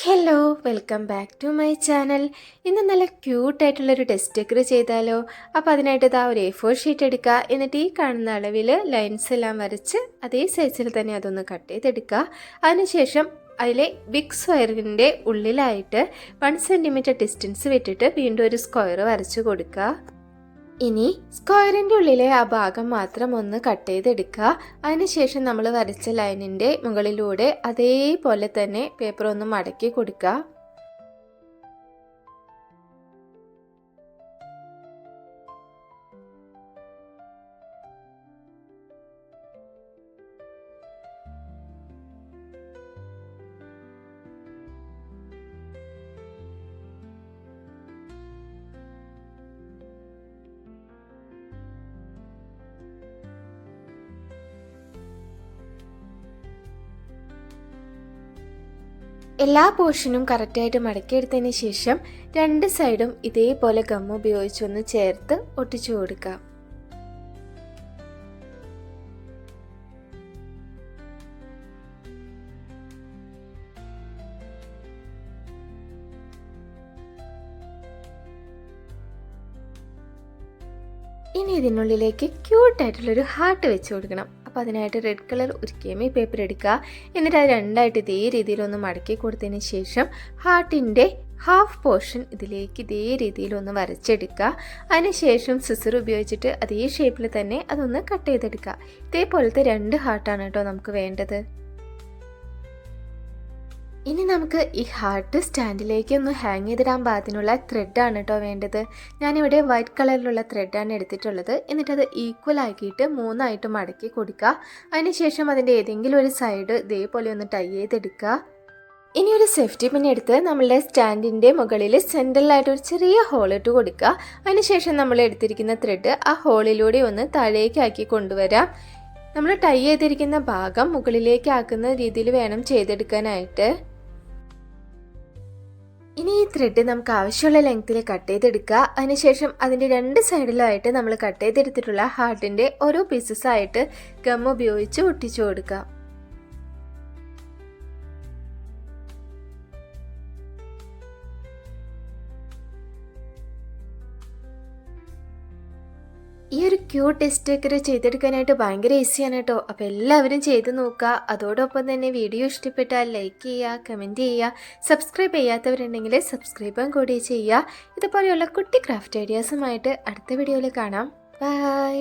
Hello, welcome back to my channel. ഇന്ന് നല്ല ക്യൂട്ടായിട്ടുള്ളൊരു test sticker ചെയ്താലോ? അപ്പോൾ അതിനായിട്ട് ഇതാ ഒരു A4 ഷീറ്റ് എടുക്കുക. എന്നിട്ട് ഈ കാണുന്ന അളവിൽ ലൈൻസ് എല്ലാം വരച്ച് അതേ സൈസിൽ തന്നെ അതൊന്ന് കട്ട് ചെയ്തെടുക്കുക. അതിനുശേഷം അതിലെ ബിഗ് സ്ക്വയറിൻ്റെ ഉള്ളിലായിട്ട് 1 സെൻറ്റിമീറ്റർ ഡിസ്റ്റൻസ് വിട്ടിട്ട് വീണ്ടും ഒരു സ്ക്വയർ വരച്ച് കൊടുക്കുക. ഇനി സ്ക്വയറിൻ്റെ ഉള്ളിലെ ആ ഭാഗം മാത്രം ഒന്ന് കട്ട് ചെയ്തെടുക്കുക. അതിനുശേഷം നമ്മൾ വരച്ച ലൈനിൻ്റെ മുകളിലൂടെ അതേപോലെ തന്നെ പേപ്പർ ഒന്ന് മടക്കി കൊടുക്കുക. എല്ലാ പോർഷനും കറക്റ്റായിട്ട് മടക്കിയെടുത്തതിന് ശേഷം രണ്ട് സൈഡും ഇതേപോലെ ഗം ഉപയോഗിച്ചൊന്ന് ചേർത്ത് ഒട്ടിച്ചു കൊടുക്കുക. ഇനി ഇതിനുള്ളിലേക്ക് ക്യൂട്ടായിട്ടുള്ളൊരു ഹാർട്ട് വെച്ച് കൊടുക്കണം. അപ്പോൾ അതിനായിട്ട് റെഡ് കളർ ഒരു കെമി പേപ്പർ എടുക്കുക. എന്നിട്ട് അത് രണ്ടായിട്ട് ഇതേ രീതിയിലൊന്ന് മടക്കി കൊടുത്തതിന് ശേഷം ഹാർട്ടിൻ്റെ ഹാഫ് പോർഷൻ ഇതിലേക്ക് ഇതേ രീതിയിലൊന്ന് വരച്ചെടുക്കുക. അതിനുശേഷം സിസർ ഉപയോഗിച്ചിട്ട് അതേ ഷേപ്പിൽ തന്നെ അതൊന്ന് കട്ട് ചെയ്തെടുക്കുക. ഇതേപോലത്തെ 2 ഹാർട്ടാണ് കേട്ടോ നമുക്ക് വേണ്ടത്. ഇനി നമുക്ക് ഈ ഹാർട്ട് സ്റ്റാൻഡിലേക്ക് ഒന്ന് ഹാങ് ചെയ്തിടാൻ പാകത്തിനുള്ള ത്രെഡാണ് കേട്ടോ വേണ്ടത്. ഞാനിവിടെ വൈറ്റ് കളറിലുള്ള ത്രെഡാണ് എടുത്തിട്ടുള്ളത്. എന്നിട്ടത് ഈക്വൽ ആക്കിയിട്ട് 3 മടക്കി കൊടുക്കുക. അതിനുശേഷം അതിൻ്റെ ഏതെങ്കിലും ഒരു സൈഡ് ഇതേപോലെ ഒന്ന് ടൈ ചെയ്തെടുക്കുക. ഇനി ഒരു സേഫ്റ്റി പിൻ എടുത്ത് നമ്മളുടെ സ്റ്റാൻഡിൻ്റെ മുകളിൽ സെൻട്രലായിട്ട് ഒരു ചെറിയ ഹോൾ ഇട്ട് കൊടുക്കുക. അതിനുശേഷം നമ്മൾ എടുത്തിരിക്കുന്ന ത്രെഡ് ആ ഹോളിലൂടെ ഒന്ന് താഴേക്കാക്കി കൊണ്ടുവരാം. നമ്മൾ ടൈ ചെയ്തിരിക്കുന്ന ഭാഗം മുകളിലേക്ക് ആക്കുന്ന രീതിയിൽ വേണം ചെയ്തെടുക്കാനായിട്ട്. ഇനി ഈ ത്രെഡ് നമുക്ക് ആവശ്യമുള്ള ലെങ്ത്തിൽ കട്ട് ചെയ്തെടുക്കുക. അതിനുശേഷം അതിൻ്റെ 2 സൈഡിലായിട്ട് നമ്മൾ കട്ട് ചെയ്തെടുത്തിട്ടുള്ള ഹാർട്ടിൻ്റെ ഓരോ പീസസ് ആയിട്ട് ഗം ഉപയോഗിച്ച് ഒട്ടിച്ചു കൊടുക്കുക. ഈ ഒരു ക്യൂട്ട് സ്റ്റിക്കർ ചെയ്തെടുക്കാനായിട്ട് ഭയങ്കര ഈസിയാണ് കേട്ടോ. അപ്പോൾ എല്ലാവരും ചെയ്ത് നോക്കുക. അതോടൊപ്പം തന്നെ വീഡിയോ ഇഷ്ടപ്പെട്ടാൽ ലൈക്ക് ചെയ്യുക, കമൻറ്റ് ചെയ്യുക. സബ്സ്ക്രൈബ് ചെയ്യാത്തവരുണ്ടെങ്കിൽ സബ്സ്ക്രൈബും കൂടി ചെയ്യുക. ഇതുപോലെയുള്ള കുട്ടി ക്രാഫ്റ്റ് ഐഡിയാസുമായിട്ട് അടുത്ത വീഡിയോയിൽ കാണാം. ബൈ.